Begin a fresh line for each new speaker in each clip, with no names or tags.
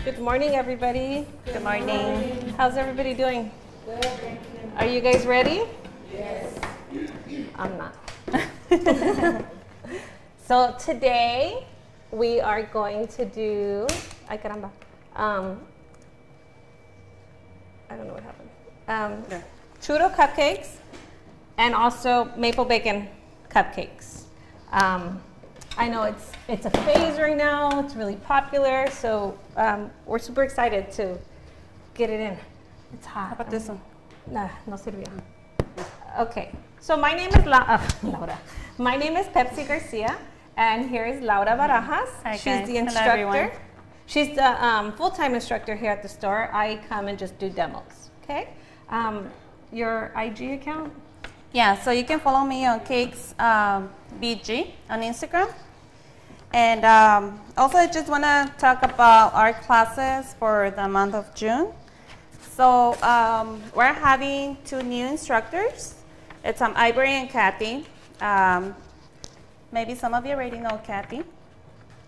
Good morning, everybody.
Good morning.
How's everybody doing?
Good, thank you.
Are you guys ready?
Yes.
I'm not. So today we are going to do, ay caramba, I don't know what happened. Churro cupcakes and also maple bacon cupcakes. I know it's a phase right now. It's really popular, so we're super excited to get it in. It's hot.
How about this one?
Nah, no sirvía. Okay, so my name is Laura. My name is Pepsy Garcia, and here is Laura Barajas.
Hi,
She's
guys.
the instructor. She's the full-time instructor here at the store. I come and just do demos. Okay. Your IG account?
Yeah, so you can follow me on Cakes BG on Instagram. And also I just want to talk about our classes for the month of June. So we're having 2 new instructors. It's Ivory and Kathy. Maybe some of you already know Kathy.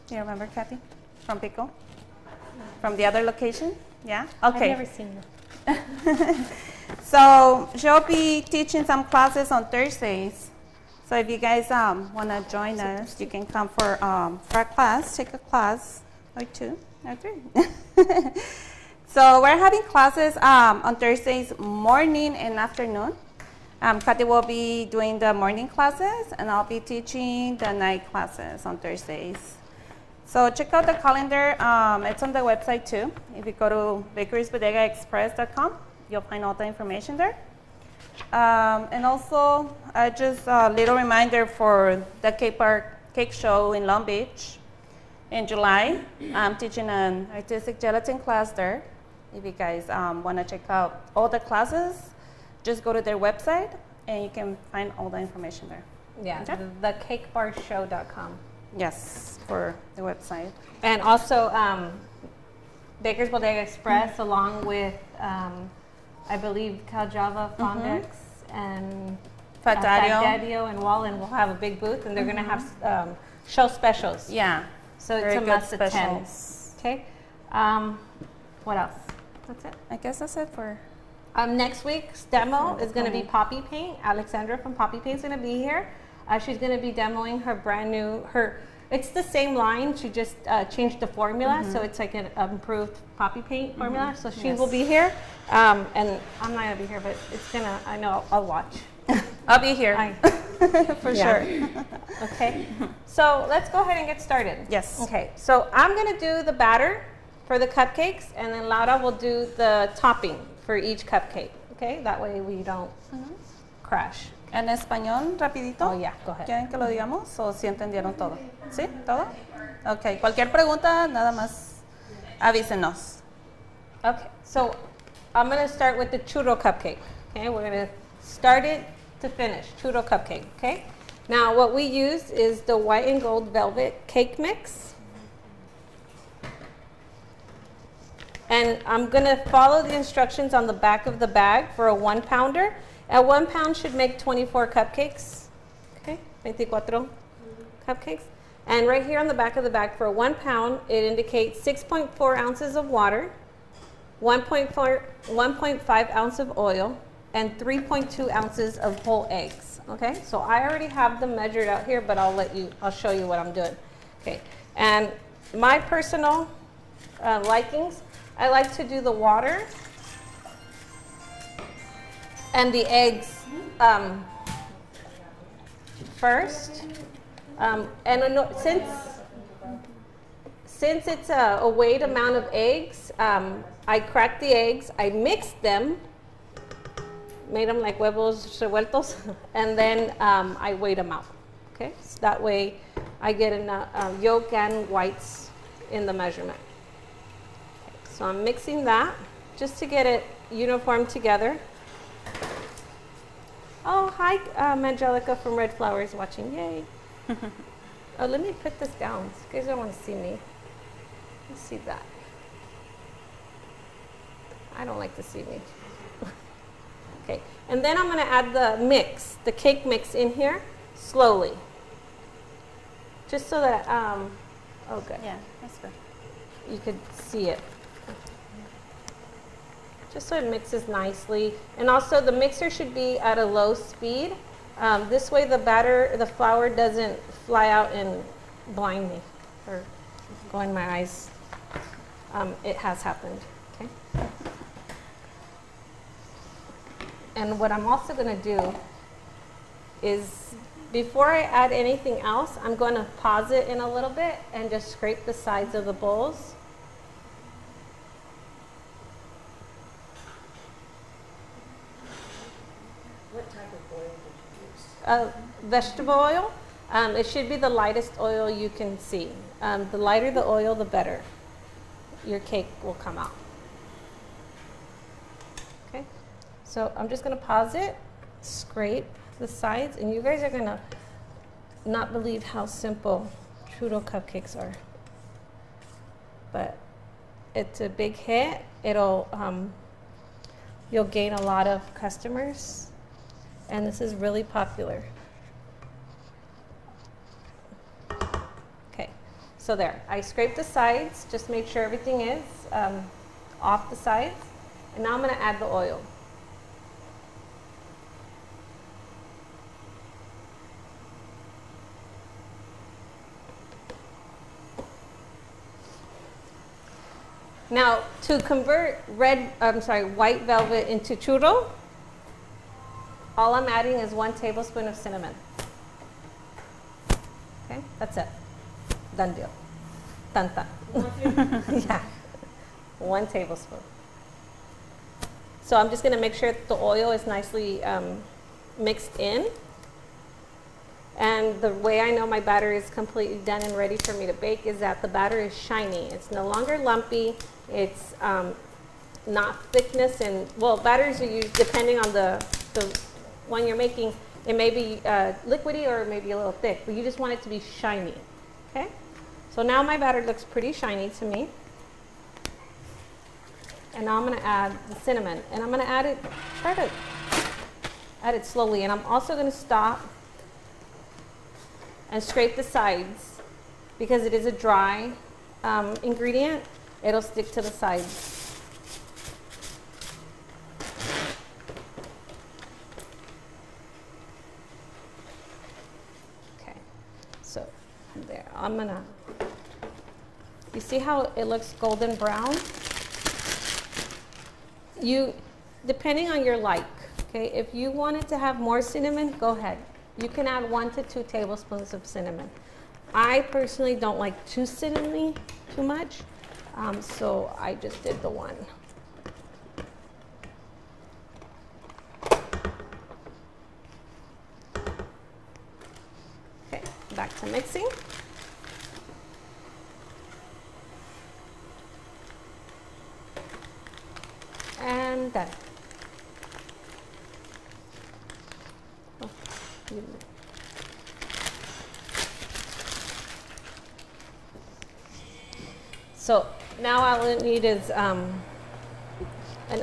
Do you remember Kathy from Pico? From the other location? Yeah? Okay.
I've never seen her.
So she'll be teaching some classes on Thursdays. So if you guys want to join us, you can come for a class, take a class, or 2, or 3. So we're having classes on Thursdays morning and afternoon. Kathy will be doing the morning classes, and I'll be teaching the night classes on Thursdays. So check out the calendar. It's on the website too. If you go to bakersbodegaexpress.com, you'll find all the information there. And also, just a little reminder for the Cake Show in Long Beach in July. I'm teaching an artistic gelatin class there. If you guys want to check out all the classes, just go to their website and you can find all the information there.
Yeah, the cakebarshow.com.
Yes, for the website.
And also, Baker's Bodega Express, along with, I believe, Caljava, Fondex, and Fadario and Wallen will have a big booth, and they're going to have show specials.
Yeah.
So
very
it's a
good
must attend.
specials.
Okay. What else? That's it.
I guess that's it for...
Next week's demo is going to be Poppy Paint. Alexandra from Poppy Paint is going to be here. She's going to be demoing her brand new, it's the same line, she just changed the formula, so it's like an improved Poppy Paint formula, so she will be here. And I'm not going to be here, but it's going to, I know, I'll watch.
I'll be here. For sure.
Okay, so let's go ahead and get started.
Yes.
Okay, so I'm going to do the batter for the cupcakes, and then Laura will do the topping for each cupcake. Okay, that way we don't crash.
En español, rapidito.
Oh, yeah, go ahead.
¿Quieren que lo digamos o si entendieron todo? ¿Sí? ¿Todo? Ok, cualquier pregunta, nada más avísenos.
Okay, so I'm going to start with the churro cupcake. Okay, we're going to start it to finish, churro cupcake. Okay, now what we use is the white and gold velvet cake mix. And I'm going to follow the instructions on the back of the bag for a 1-pounder. A 1 pound should make 24 cupcakes. Okay, 24 cupcakes. And right here on the back of the bag for a 1 pound, it indicates 6.4 ounces of water, 1.5 ounce of oil, and 3.2 ounces of whole eggs. Okay, so I already have them measured out here, but I'll show you what I'm doing. Okay, and my personal likings, I like to do the water and the eggs first. And since it's a weighed amount of eggs, I cracked the eggs, I mixed them, made them like huevos revueltos, and then I weighed them out. Okay, so that way I get enough yolk and whites in the measurement. Okay, so I'm mixing that just to get it uniform together. Oh, hi, Angelica from Red Flowers watching. Yay. Oh, let me put this down. You guys don't want to see me. Let's see that. I don't like to see me. Okay, and then I'm going to add the mix, the cake mix in here slowly. Just so that, oh good.
Yeah, that's good.
You could see it. Just so it mixes nicely. And also the mixer should be at a low speed. This way the flour doesn't fly out and blind me or go in my eyes. It has happened, okay? And what I'm also gonna do is, before I add anything else, I'm going to pause it in a little bit and just scrape the sides of the bowls.
What type of oil did you use?
Vegetable oil. It should be the lightest oil you can see. The lighter the oil, the better your cake will come out. Okay, so I'm just going to pause it, scrape the sides, and you guys are gonna not believe how simple Churro Cupcakes are. But it's a big hit. It'll you'll gain a lot of customers, and this is really popular. Okay, so there. I scraped the sides. Just make sure everything is off the sides, and now I'm gonna add the oil. Now, to convert white velvet into churro, all I'm adding is 1 tablespoon of cinnamon. Okay, that's it. Done deal. Dun dun. Yeah, 1 tablespoon. So I'm just gonna make sure the oil is nicely mixed in. And the way I know my batter is completely done and ready for me to bake is that the batter is shiny. It's no longer lumpy. It's not thickness, and well, batters are used depending on the one you're making. It may be liquidy or it may be a little thick, but you just want it to be shiny. Okay? So now my batter looks pretty shiny to me. And now I'm going to add the cinnamon, and I'm going to add it. Try to add it slowly, and I'm also going to stop and scrape the sides because it is a dry ingredient. It'll stick to the sides. Okay, so there, you see how it looks golden brown? Depending on your like, okay, if you wanted to have more cinnamon, go ahead. You can add 1 to 2 tablespoons of cinnamon. I personally don't like too cinnamony too much, so I just did the 1. Okay, back to mixing. And done. So now all I need is an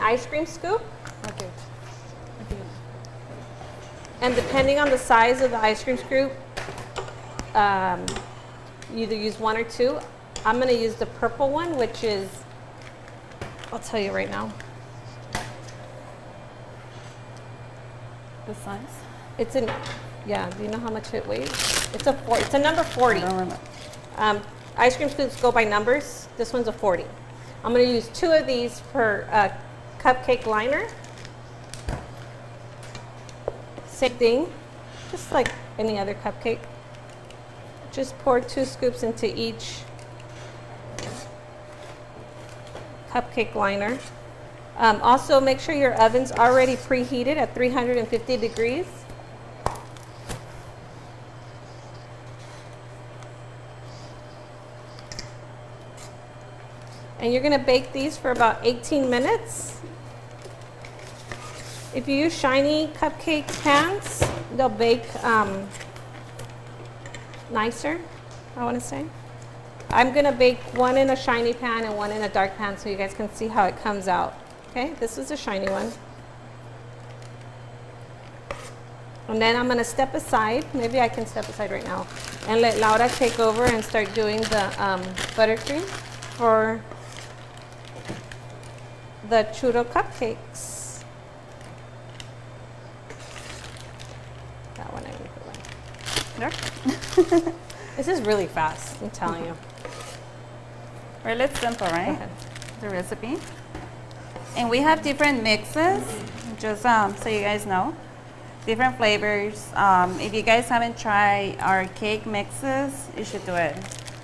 ice cream scoop.
Okay.
And depending on the size of the ice cream scoop, you either use 1 or 2. I'm going to use the purple one, which is, I'll tell you right now.
The size?
It's yeah, do you know how much it weighs? It's a number 40.
I don't remember.
Ice cream scoops go by numbers. This one's a 40. I'm going to use 2 of these per cupcake liner. Same thing, just like any other cupcake. Just pour 2 scoops into each cupcake liner. Also, make sure your oven's already preheated at 350 degrees. And you're going to bake these for about 18 minutes. If you use shiny cupcake pans, they'll bake nicer, I want to say. I'm going to bake 1 in a shiny pan and 1 in a dark pan so you guys can see how it comes out. Okay, this is a shiny one. And then I'm going to step aside. Maybe I can step aside right now and let Laura take over and start doing the buttercream for the Churro Cupcakes. That one I need to like. This is really fast, I'm telling you.
Really simple, right? The recipe. And we have different mixes, just so you guys know. Different flavors. If you guys haven't tried our cake mixes, you should do it.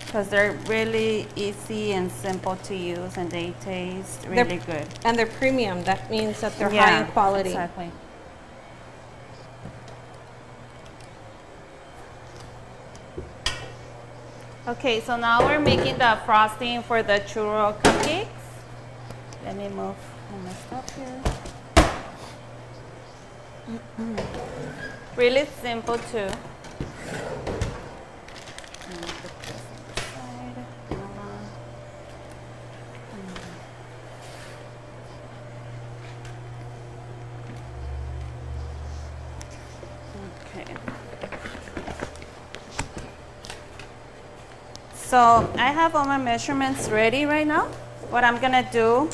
Because they're really easy and simple to use, and they taste really good.
And they're premium. That means that they're high in quality.
Exactly. Okay, so now we're making the frosting for the Churro Cupcakes. Let me move my stuff here. Really simple too. Okay. So I have all my measurements ready right now. What I'm gonna do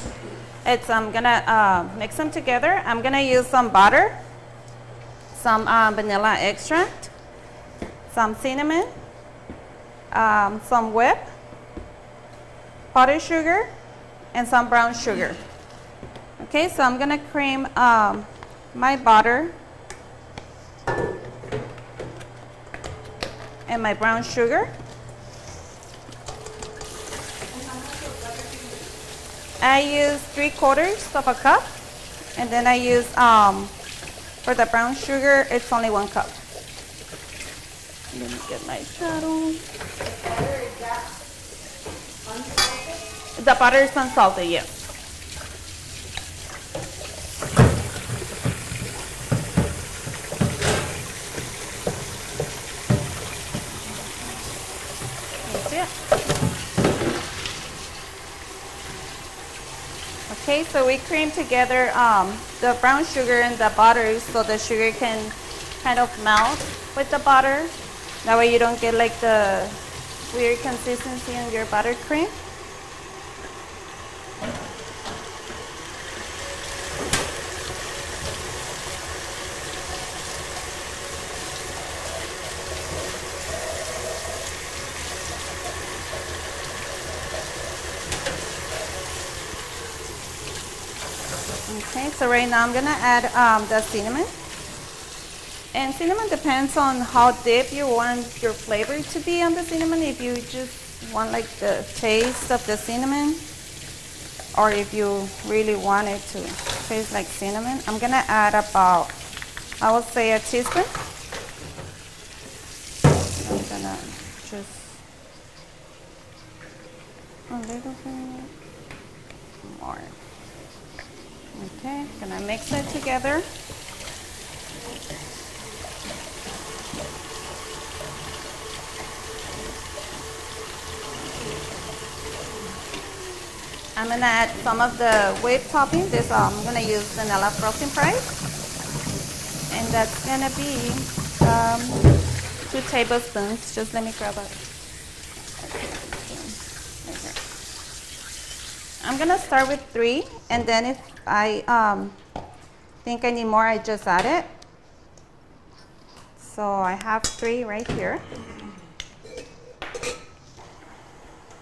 is I'm gonna mix them together. I'm gonna use some butter, some vanilla extract, some cinnamon, some whip, powdered sugar, and some brown sugar. Okay, so I'm gonna cream my butter and my brown sugar. I use 3/4 of a cup, and then I use for the brown sugar, it's only 1 cup. Let me get my shadow. The butter is unsalted, yes. That's it. Okay, so we cream together the brown sugar and the butter so the sugar can kind of melt with the butter. That way you don't get like the weird consistency in your buttercream. Okay, so right now I'm gonna add the cinnamon. And cinnamon depends on how deep you want your flavor to be on the cinnamon. If you just want like the taste of the cinnamon, or if you really want it to taste like cinnamon, I'm gonna add about, I would say, a teaspoon. I'm gonna just a little bit more. Okay, gonna mix it together. I'm gonna add some of the whipped topping. This I'm gonna use vanilla frosting fries, and that's gonna be 2 tablespoons. Just let me grab it. I'm gonna start with 3, and then if I think I need more, I just add it. So I have 3 right here.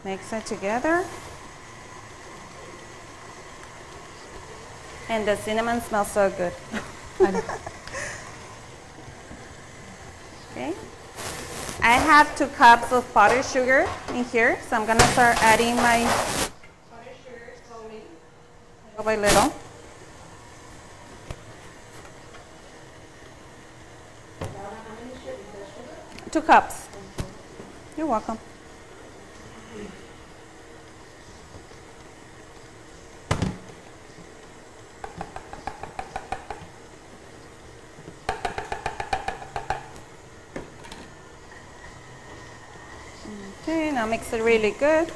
Mix it together. And the cinnamon smells so good. Okay. I have 2 cups of powdered sugar in here, so I'm gonna start adding my powdered sugar slowly, little by little.
How many sugar?
2 cups. You're welcome. Okay, now mix it really good.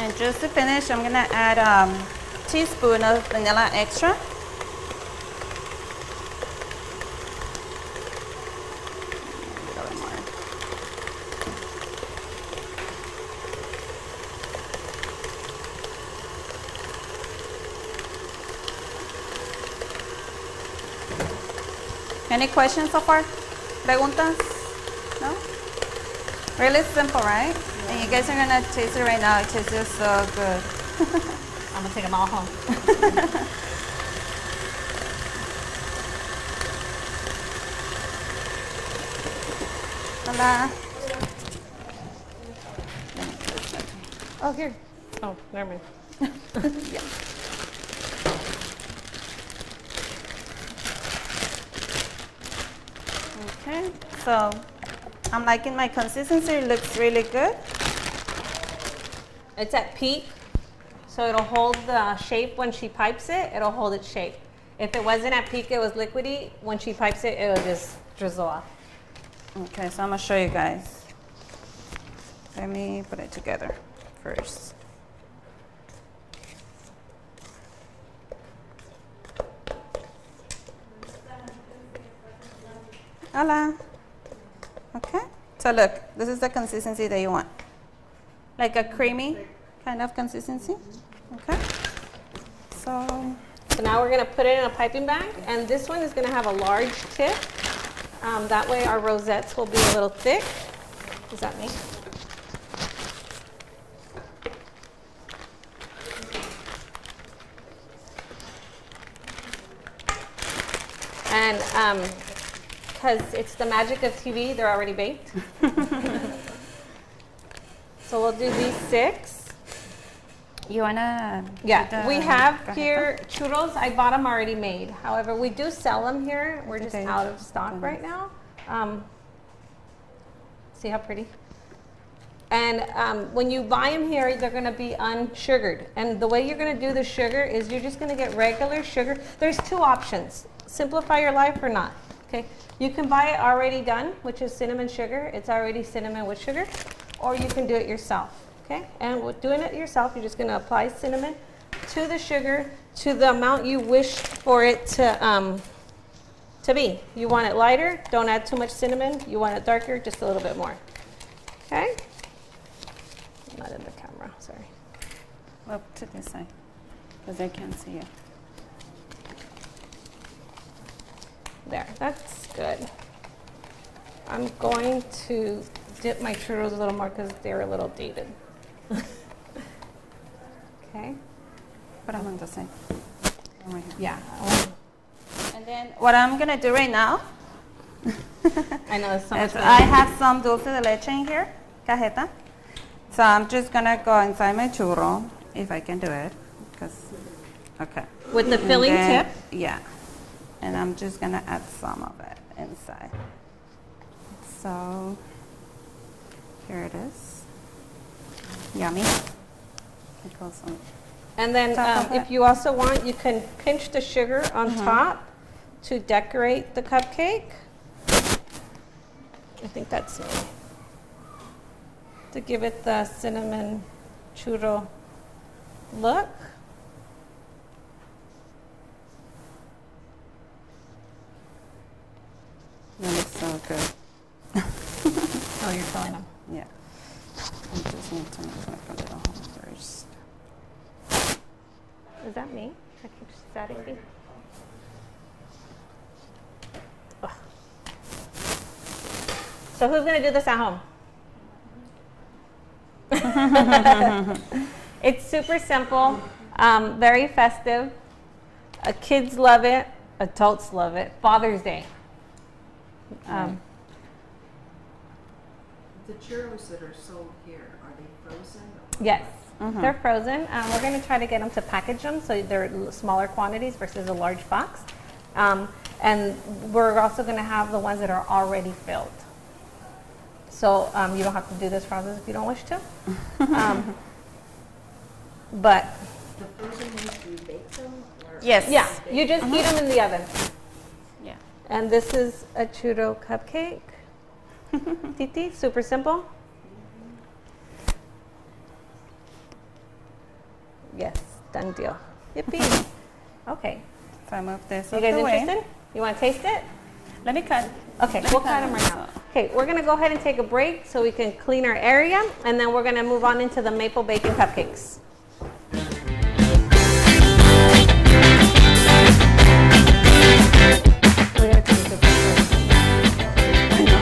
And just to finish, I'm gonna add a teaspoon of vanilla extra. Any questions so far? Preguntas? No? Really simple, right? Yeah. And you guys are gonna taste it right now. It tastes just so good.
I'm gonna take them all home.
Hola.
Oh, here. Oh, never mind.
Yeah. Okay, so I'm liking my consistency. It looks really good.
It's at peak, so it'll hold the shape when she pipes it. It'll hold its shape. If it wasn't at peak, it was liquidy. When she pipes it, it'll just drizzle off.
Okay, so I'm gonna show you guys. Let me put it together first. Hola. Okay, so look, this is the consistency that you want. Like a creamy kind of consistency. Okay, so
now we're gonna put it in a piping bag, and this one is gonna have a large tip. That way our rosettes will be a little thick. Does that mean? And because it's the magic of TV, they're already baked. So we'll do these 6.
you wanna?
Yeah, we have here churros. I bought them already made. However, we do sell them here. We're just out of stock right now. See how pretty? And when you buy them here, they're going to be unsugared. And the way you're going to do the sugar is you're just going to get regular sugar. There's 2 options. Simplify your life or not. Okay. You can buy it already done, which is cinnamon sugar. It's already cinnamon with sugar. Or you can do it yourself. Okay. And with doing it yourself, you're just going to apply cinnamon to the sugar to the amount you wish for it to be. You want it lighter, don't add too much cinnamon. You want it darker, just a little bit more. Okay? Not in the camera, sorry.
Well, to this side, because I can't see you.
There, that's good. I'm going to dip my churros a little more because they're a little dated. Okay?
Put them on the side.
Yeah.
And then what I'm going to do right now,
I know it's so much
I have some dulce de leche in here, cajeta. So I'm just going to go inside my churro, if I can do it. Okay.
With the filling tip?
Yeah. And I'm just going to add some of it inside. So here it is. Yummy. It goes on.
And then if you also want, you can pinch the sugar on top to decorate the cupcake. I think that's me. To give it the cinnamon churro look.
That looks so good.
Oh, you're filling them.
Yeah. I just need to make a little hole first.
Is that me? I keep staticking. Ugh. So who's going to do this at home? It's super simple, very festive. Kids love it. Adults love it. Father's Day.
The churros that are sold here, are they frozen?
Yes, they're frozen. We're going to try to get them to package them so they're smaller quantities versus a large box. And we're also going to have the ones that are already filled. So you don't have to do this process if you don't wish to. But
The frozen ones, do you bake them? Or
Yes.
yeah, you just heat them in the oven.
Yeah.
And this is a churro cupcake. Titi, super simple. Yes, done deal. Yippee. Okay.
So I move this
You
out
guys
the way.
interested? You want to taste it?
Let me cut.
Okay, we'll cut them right now. Okay, we're gonna go ahead and take a break so we can clean our area, and then we're gonna move on into the maple bacon cupcakes. We gotta take a break.
I know.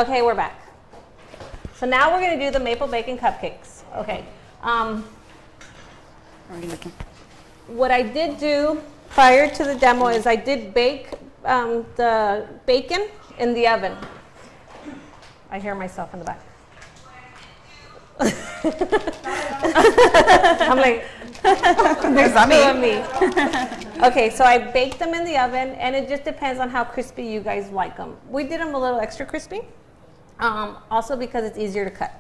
Okay, we're back. So now we're going to do the maple bacon cupcakes. Okay. What I did do prior to the demo is I did bake the bacon in the oven. I hear myself in the back. I'm like, there's two of me. Okay, so I baked them in the oven, and it just depends on how crispy you guys like them. We did them a little extra crispy, also because it's easier to cut.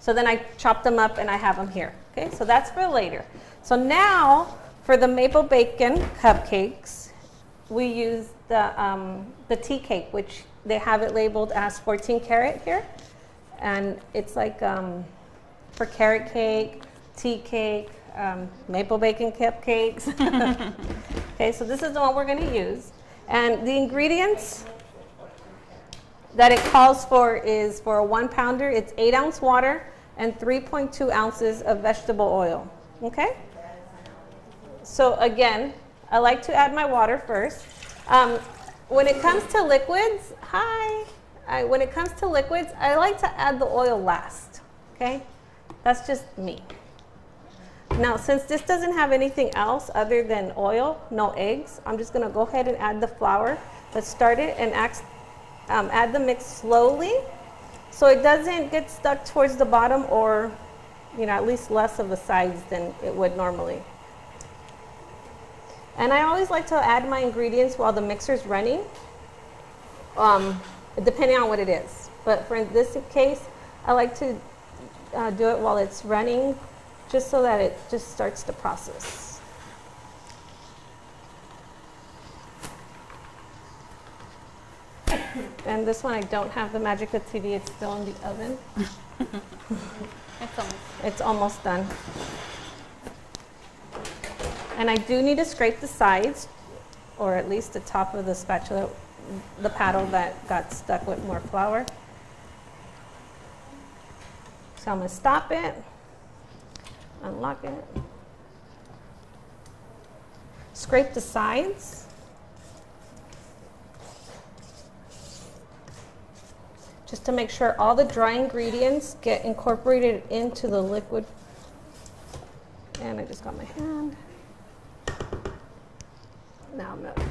So then I chopped them up and I have them here. Okay, so that's for later. So now for the maple bacon cupcakes, we use the tea cake, which they have it labeled as 14 karat here. And it's like for carrot cake, tea cake, maple bacon cupcakes. Okay, so this is the one we're going to use. And the ingredients that it calls for is for a 1 pounder, it's 8 ounce water and 3.2 ounces of vegetable oil. Okay? So again, I like to add my water first. When it comes to liquids, when it comes to liquids, I like to add the oil last, okay? That's just me. Now, since this doesn't have anything else other than oil, no eggs, I'm just gonna go ahead and add the flour. Let's start it and add the mix slowly so it doesn't get stuck towards the bottom, or, you know, at least less of the sides than it would normally. And I always like to add my ingredients while the mixer's running, depending on what it is. But for this case, I like to do it while it's running, just so that it just starts the process. And this one, I don't have the Magica TV, it's still in the oven. It's almost done. And I do need to scrape the sides, or at least the top of the spatula, the paddle that got stuck with more flour. So I'm going to stop it, unlock it, scrape the sides. Just to make sure all the dry ingredients get incorporated into the liquid. And I just got my hand. Now I'm going to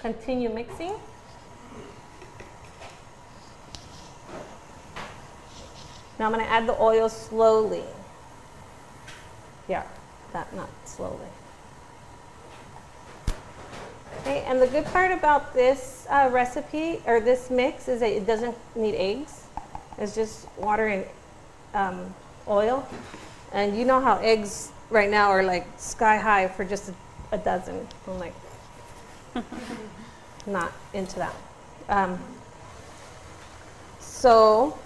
continue mixing. Now I'm going to add the oil slowly. Yeah, not slowly. Okay, and the good part about this recipe, or this mix, is that it doesn't need eggs. It's just water and oil. And you know how eggs right now are like sky high for just a dozen. I'm like, not into that. So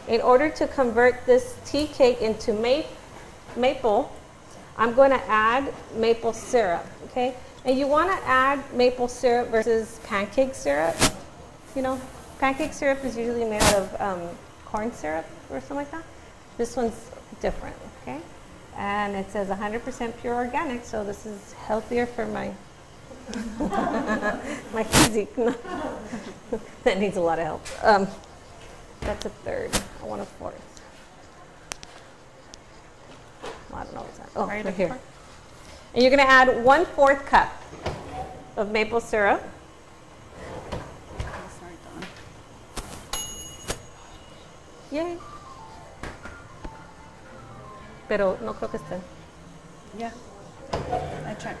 in order to convert this tea cake into maple, I'm going to add maple syrup, okay? And you want to add maple syrup versus pancake syrup. You know, pancake syrup is usually made out of corn syrup or something like that. This one's different, okay? And it says 100% pure organic, so this is healthier for my my physique. That needs a lot of help. That's a third. I want a fourth. Well, I don't know what's that. Oh, right here. And you're going to add 1/4 cup of maple syrup. Yay. Pero no creo que esté.
Yeah, I check.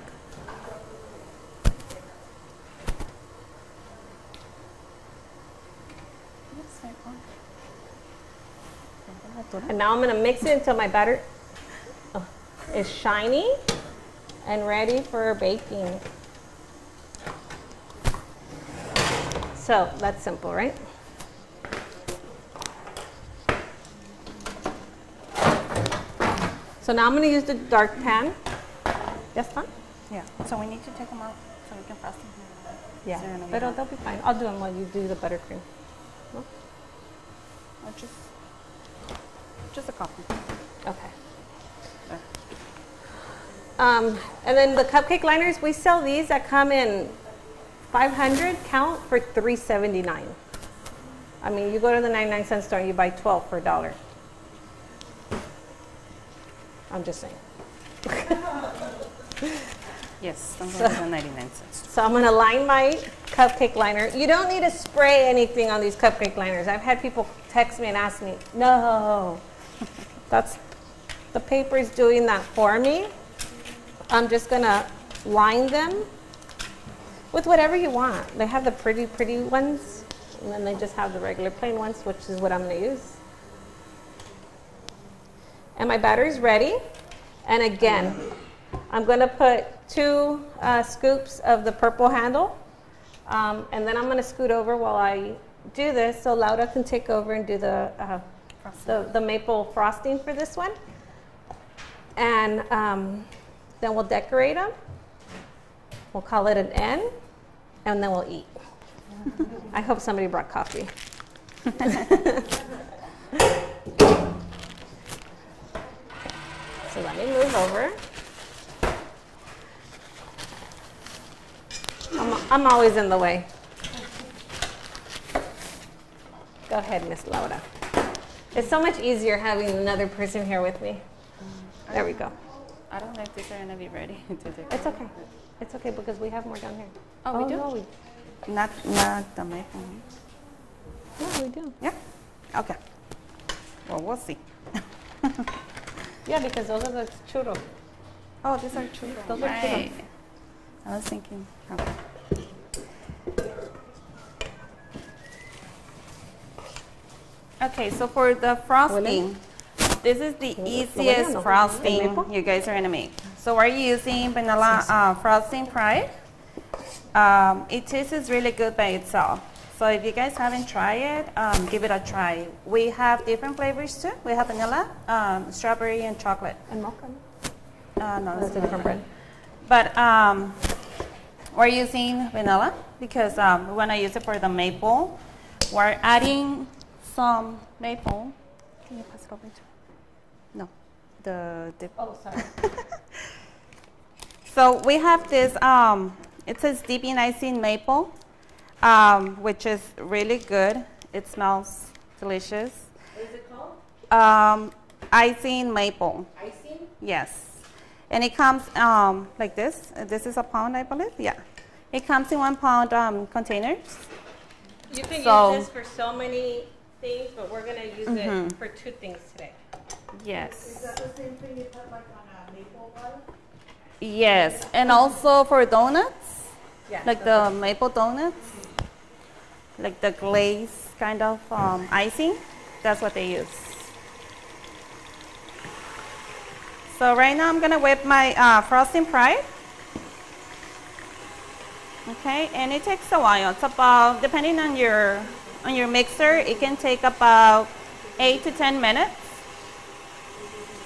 And now I'm going to mix it until my batter is shiny and ready for baking. So that's simple, right? So now I'm going to use the dark pan. Yes, fine?
Yeah, so we need to take them out so we can frost them.
Yeah, but they'll be fine. I'll do them while you do the buttercream. No?
Or just a couple.
Okay. And then the cupcake liners, we sell these that come in 500 count for $3.79. I mean, you go to the 99-cent store and you buy 12 for $1. I'm just saying.
Yes, I'm going to 99 cents.
So I'm gonna line my cupcake liner. You don't need to spray anything on these cupcake liners. I've had people text me and ask me, no, the paper's doing that for me. I'm just gonna line them with whatever you want. They have the pretty, pretty ones, and then they just have the regular plain ones, which is what I'm gonna use. And my batter's ready. And again, I'm gonna put 2 scoops of the purple handle, and then I'm gonna scoot over while I do this so Laura can take over and do the maple frosting for this one. And then we'll decorate them. We'll call it an N, and then we'll eat. I hope somebody brought coffee. So let me move over. I'm always in the way. Go ahead, Miss Laura. It's so much easier having another person here with me. There we go.
I don't know if these are going to be ready to do.
It's okay. It's okay because we have more down here.
Oh, we do?
No,
Not the maple.
no, we do.
Yeah? Okay. Well, we'll see.
Yeah, because those are the churro.
Oh, these are churros.
Those are
Right. I was thinking. Okay. Okay, so for the frosting, this is the easiest frosting you guys are gonna make. So we're using vanilla frosting pride. It tastes really good by itself. So if you guys haven't tried it, give it a try. We have different flavors too. We have vanilla, strawberry, and chocolate.
And mocha.
No,
That's a different brand.
But we're using vanilla because we want to use it for the maple. We're adding some maple. Can you pass it over to? No, the dip.
Oh, sorry.
So we have this. It says dipping icing maple, which is really good. It smells delicious.
What is it called?
Icing maple.
Icing?
Yes. And it comes like this. This is a pound, I believe. Yeah. It comes in 1 pound containers.
You can
So-
use this for so many things, but we're going to use it for 2 things today.
Yes.
Is that the same thing you put like on a maple bar?
Yes. And also for donuts,
Yeah.
like the maple donuts, like the glaze kind of icing. That's what they use. So right now I'm gonna whip my frosting pride. Okay, and it takes a while. It's about, depending on your mixer, it can take about 8 to 10 minutes.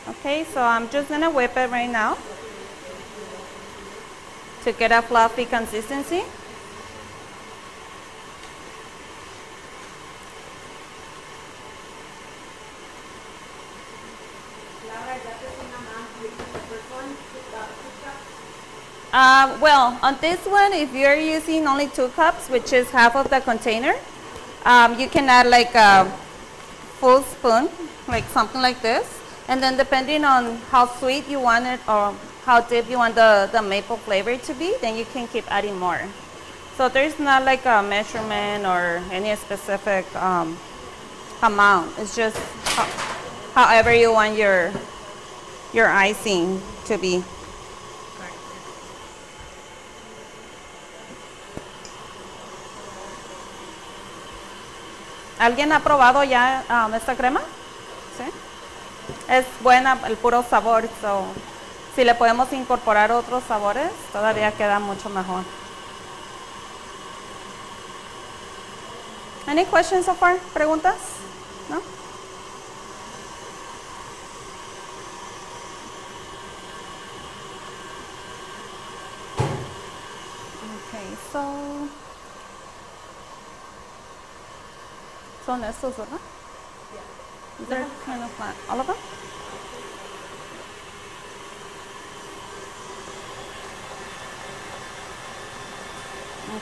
Okay, so I'm just gonna whip it right now to get a fluffy consistency. Well, on this one, if you're using only 2 cups, which is half of the container, you can add like a full spoon, like something like this. And then depending on how sweet you want it or how deep you want the maple flavor to be, then you can keep adding more. So there's not like a measurement or any specific amount. It's just however you want your icing to be. ¿Alguien ha probado ya esta crema? ¿Sí? Es buena el puro sabor, so, si le podemos incorporar otros sabores, todavía queda mucho mejor. Any questions so far? ¿Preguntas? ¿No? Okay, so son estos, ¿verdad? Yeah. They're kind of flat. All of them?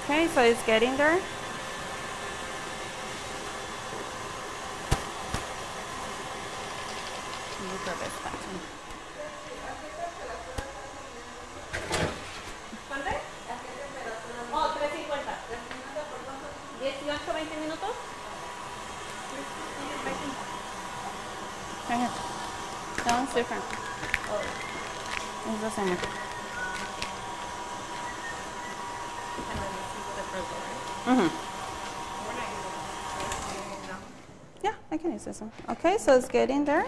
Okay, so it's getting there. for this button.
¿Cuánto? Oh, 350. 18, 20 minutos.
Right here. That one's different. It's the same. Yeah, I can use this one. Okay, so it's getting there.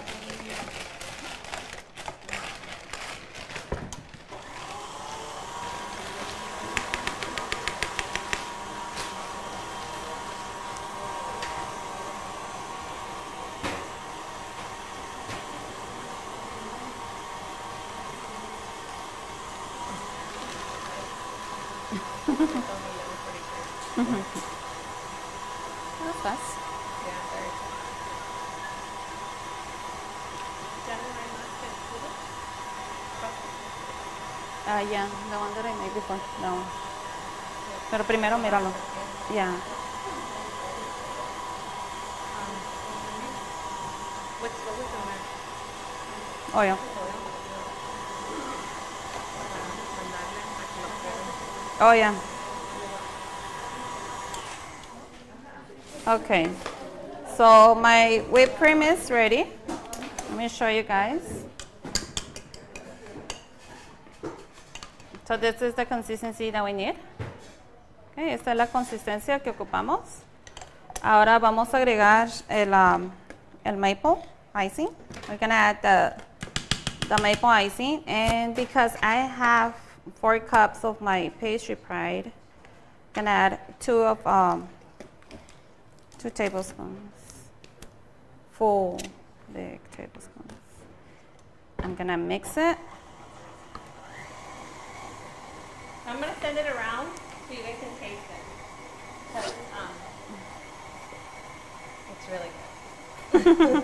That's fast. Yeah, the one that I made before. No. Pero primero míralo. Yeah. Oil. Oh, yeah. Okay. So my whipped cream is ready. Let me show you guys. So this is the consistency that we need. Okay, esta es la consistencia que ocupamos. Ahora vamos a agregar el maple icing. We're gonna add the maple icing, and because I have 4 cups of my pastry pride, I'm gonna add 2 tablespoons, full big tablespoons. I'm gonna mix it.
I'm going to send it around so you guys can taste it. Because it's really good.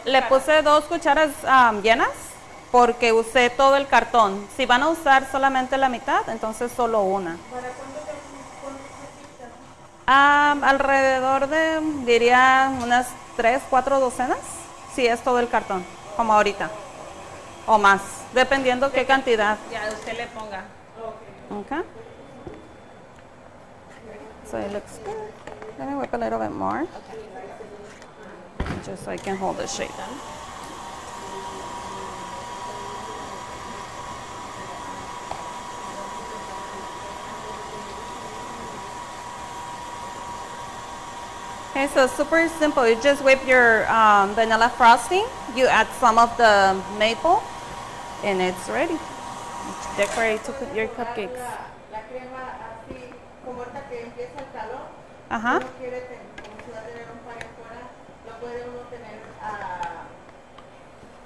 Le puse 2 cucharas llenas porque usé todo el cartón. Si van a usar solamente la mitad, entonces solo una.
¿Para cuánto
Alrededor de, diría, unas 3, 4 docenas. Si es todo el cartón, como ahorita. O más, dependiendo qué cantidad.
Ya, usted le ponga.
Okay. So it looks good. Let me whip a little bit more. Just so I can hold the shape. Okay, so super simple. You just whip your vanilla frosting. You add some of the maple, and it's ready. Decorate to put your cupcakes.
la crema así, como ahorita que empieza el calor,
Ajá.
uno quiere como si va a tener un pan afuera, lo puede uno tener a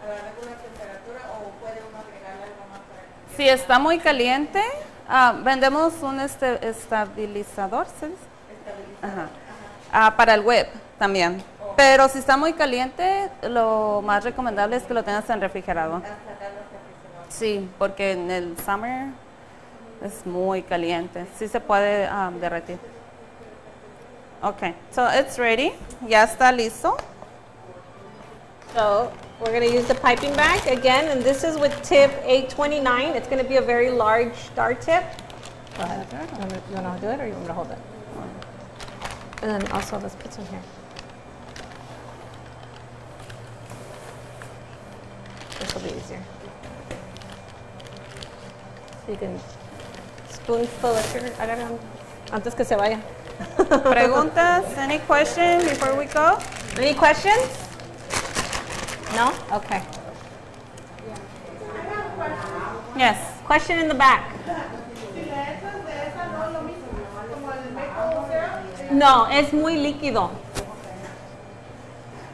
la regular temperatura o puede uno agregarle algo más para que
Si está muy caliente, vendemos un estabilizador, ¿sí? Para el whip también. Pero si está muy caliente, lo más recomendable es que lo tengas en refrigerador. Sí, porque en el summer es muy caliente. Sí se puede derretir. Okay, so it's ready. Ya está listo.
So we're going to use the piping bag again, and this is with tip 829. It's going to be a very large star tip. Go ahead. You want to do it or you want me to hold it? And then also let's put some here. This will be easier. So you can spoonful of sugar. Antes que se vaya.
Preguntas? Any questions before we go?
Any questions? No? Okay.
Yes.
Question in the back. No, es muy líquido.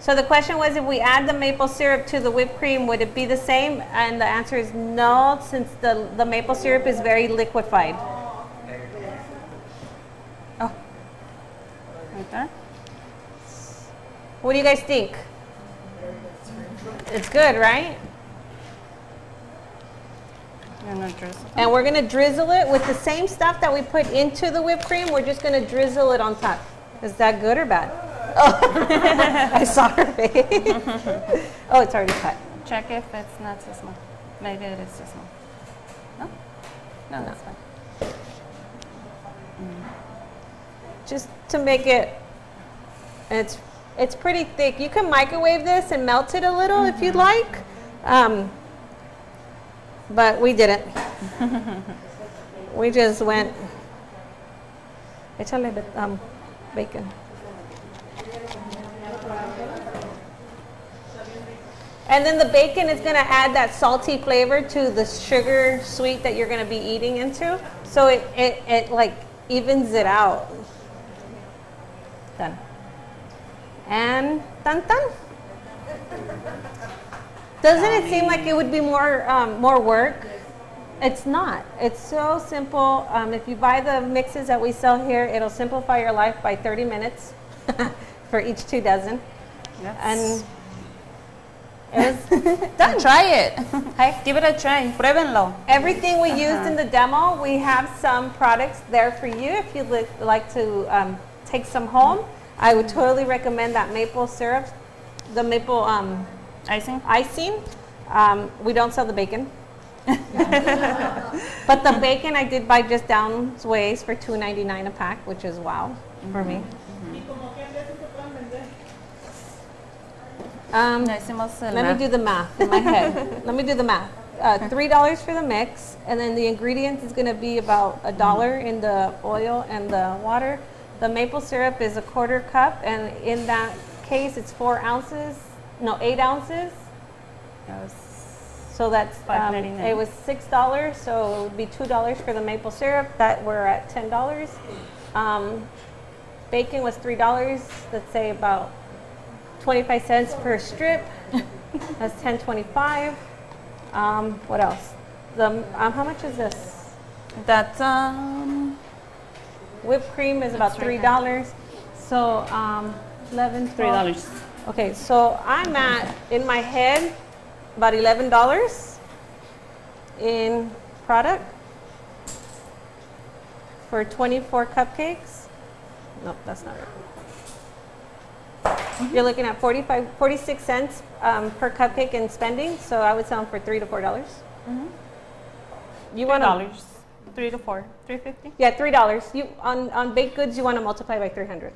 So the question was, if we add the maple syrup to the whipped cream, would it be the same? And the answer is no, since the maple syrup is very liquefied.
Oh. Right there.
What do you guys think? It's good, right? And we're going to drizzle it with the same stuff that we put into the whipped cream. We're just going to drizzle it on top. Is that good or bad? Oh, I saw her face. Oh, it's already cut.
Check if it's not too small. Maybe it is too small. No? No, that's fine.
Just to make it, it's pretty thick. You can microwave this and melt it a little if you'd like, but we didn't. We just went. Échale bacon. And then the bacon is going to add that salty flavor to the sugar sweet that you're going to be eating into. So it like evens it out. Done. And dun dun. Doesn't it seem like it would be more work? It's not. It's so simple. If you buy the mixes that we sell here, it'll simplify your life by 30 minutes for each 2 dozen.
Yes.
And it was
done. Try it. Hey, give it a try. Pruébenlo.
Everything we used in the demo, we have some products there for you if you'd like to take some home. I would totally recommend that maple syrup, the maple
Icing.
We don't sell the bacon. But the bacon I did buy just down ways for $2.99 a pack, which is wow for me. Let me do the math in my head. Let me do the math. $3 for the mix, and then the ingredients is going to be about $1 in the oil and the water. The maple syrup is 1/4 cup, and in that case, it's 8 ounces. So that's it was $6, so it would be $2 for the maple syrup. That we're at $10. Bacon was $3. Let's say about 25 cents per strip. That's $10.25. What else? How much is this?
That's
whipped cream is about $3. So $3. Okay, so I'm at in my head about $11 in product for 24 cupcakes. Nope, that's not right. You're looking at 46 cents per cupcake in spending, so I would sell them for $3 to $4. You want
$3, 3 to 4, $3.50.
Yeah, $3. You on baked goods, you want to multiply by 300.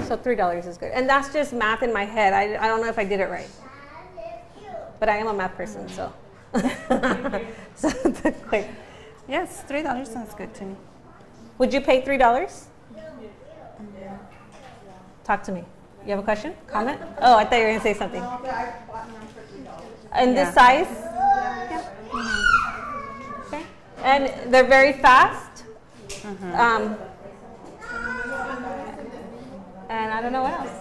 So $3 is good, and that's just math in my head. I don't know if I did it right, but I am a math person, so. So quick.
Yes, $3 sounds good to me.
Would you pay $3? Talk to me. You have a question? Comment? Oh, I thought you were going to say something. In this size? Yeah. Okay. And they're very fast. And I don't know what else.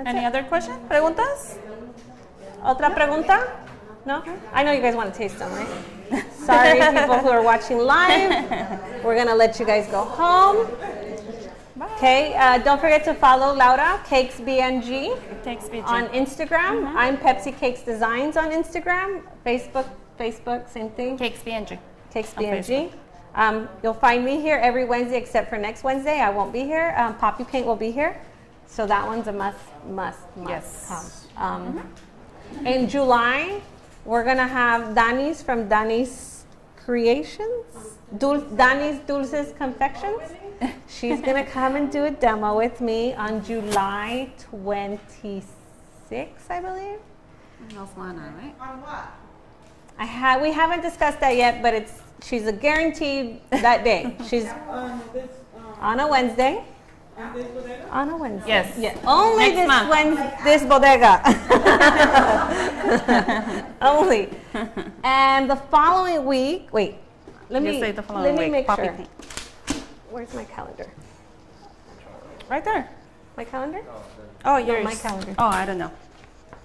Any other question? Preguntas?
Otra pregunta? No? I know you guys want to taste them, right? Sorry, people who are watching live. We're going to let you guys go home. Okay, don't forget to follow Laura, Cakes BNG, on Instagram. I'm Pepsi Cakes Designs on Instagram. Facebook, same thing.
Cakes BNG.
Cakes BNG. You'll find me here every Wednesday except for next Wednesday. I won't be here. Poppy Paint will be here. So that one's a must
yes.
come. In July, we're going to have Dani's from Dani's Creations. Dani's Dulces Confections. She's going to come and do a demo with me on July 26th, I believe.
No fun, right?
On what?
We haven't discussed that yet, but she's a guaranteed that day. She's on a Wednesday. On a Wednesday.
Yes.
Yeah. Only
Next month.
this bodega. Only. And the following week, wait. Let me make
Poppy
sure.
Paint.
Where's my calendar?
Right there.
My calendar?
Oh, yours.
My calendar.
Oh, I don't know.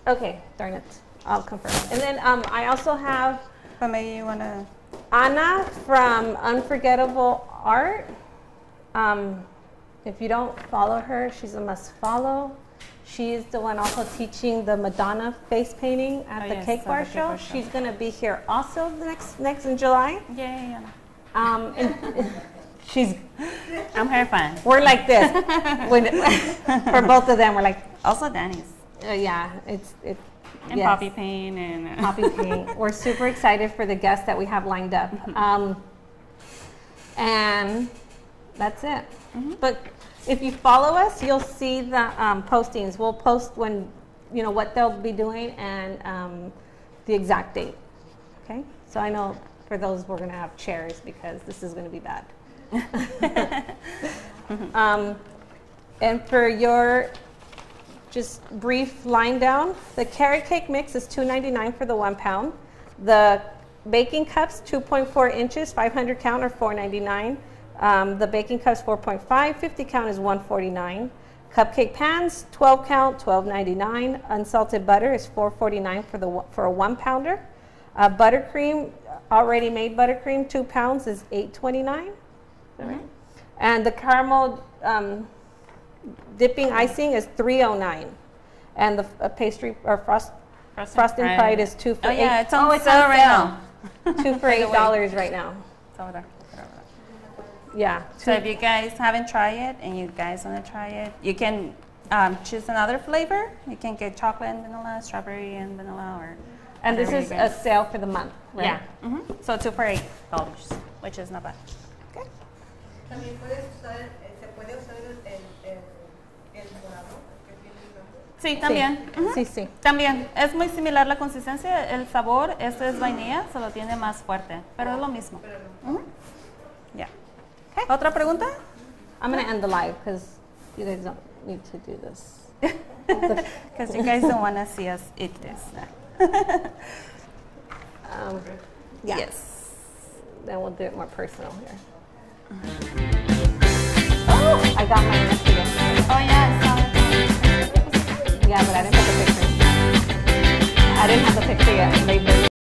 Okay, darn it. I'll confirm. And then I also have
But maybe you want to...
Anna from Unforgettable Art. If you don't follow her, she's a must follow. She is the one also teaching the Madonna face painting at the Cake Bar Show. She's going to be here also next in July.
Yay, Anna.
And
I'm her fan.
We're like this. For both of them, we're like,
Also Danny's.
yeah,
And
yes.
Poppy Paint and
Poppy Paint. We're super excited for the guests that we have lined up. And that's it. But if you follow us, you'll see the postings. We'll post when, what they'll be doing and the exact date. Okay? So I know for those we're going to have chairs because this is going to be bad. And for your just brief line down, the carrot cake mix is $2.99 for the 1 pound. The baking cups, 2.4 inches, 500 count or $4.99. The baking cups, 4.5, 50 count is $1.49. Cupcake pans, 12 count, $12.99. Unsalted butter is $4.49 for a 1 pounder. Buttercream, already made buttercream, 2 pounds is $8.29. Is that right? And the caramel dipping icing is $3.09. And the pastry or frosting pride is $2 for $8.
Oh yeah, it's on sale right now.
$2 for $8 right now.
It's over there.
Yeah.
So if you guys haven't tried it and you guys want to try it, you can choose another flavor. You can get chocolate and vanilla, strawberry and vanilla,
And this is a sale for the month, right?
Yeah. So $2 for $8, which is not bad. Okay.
También se puede usar el morado, que tiene el
Sí, también.
Sí, sí.
También. Es muy similar la consistencia. El sabor, este es vainilla, se lo tiene más fuerte, pero es lo mismo. Ya. Okay. ¿Otra pregunta?
I'm going to end the live because you guys don't need to do this.
Because you guys don't want to see us eat this.
Yeah.
Yes.
Then we'll do it more personal here. Oh, I got mine yesterday.
Oh yeah, I saw it.
Yeah, but I didn't have the picture. I didn't have the picture yet.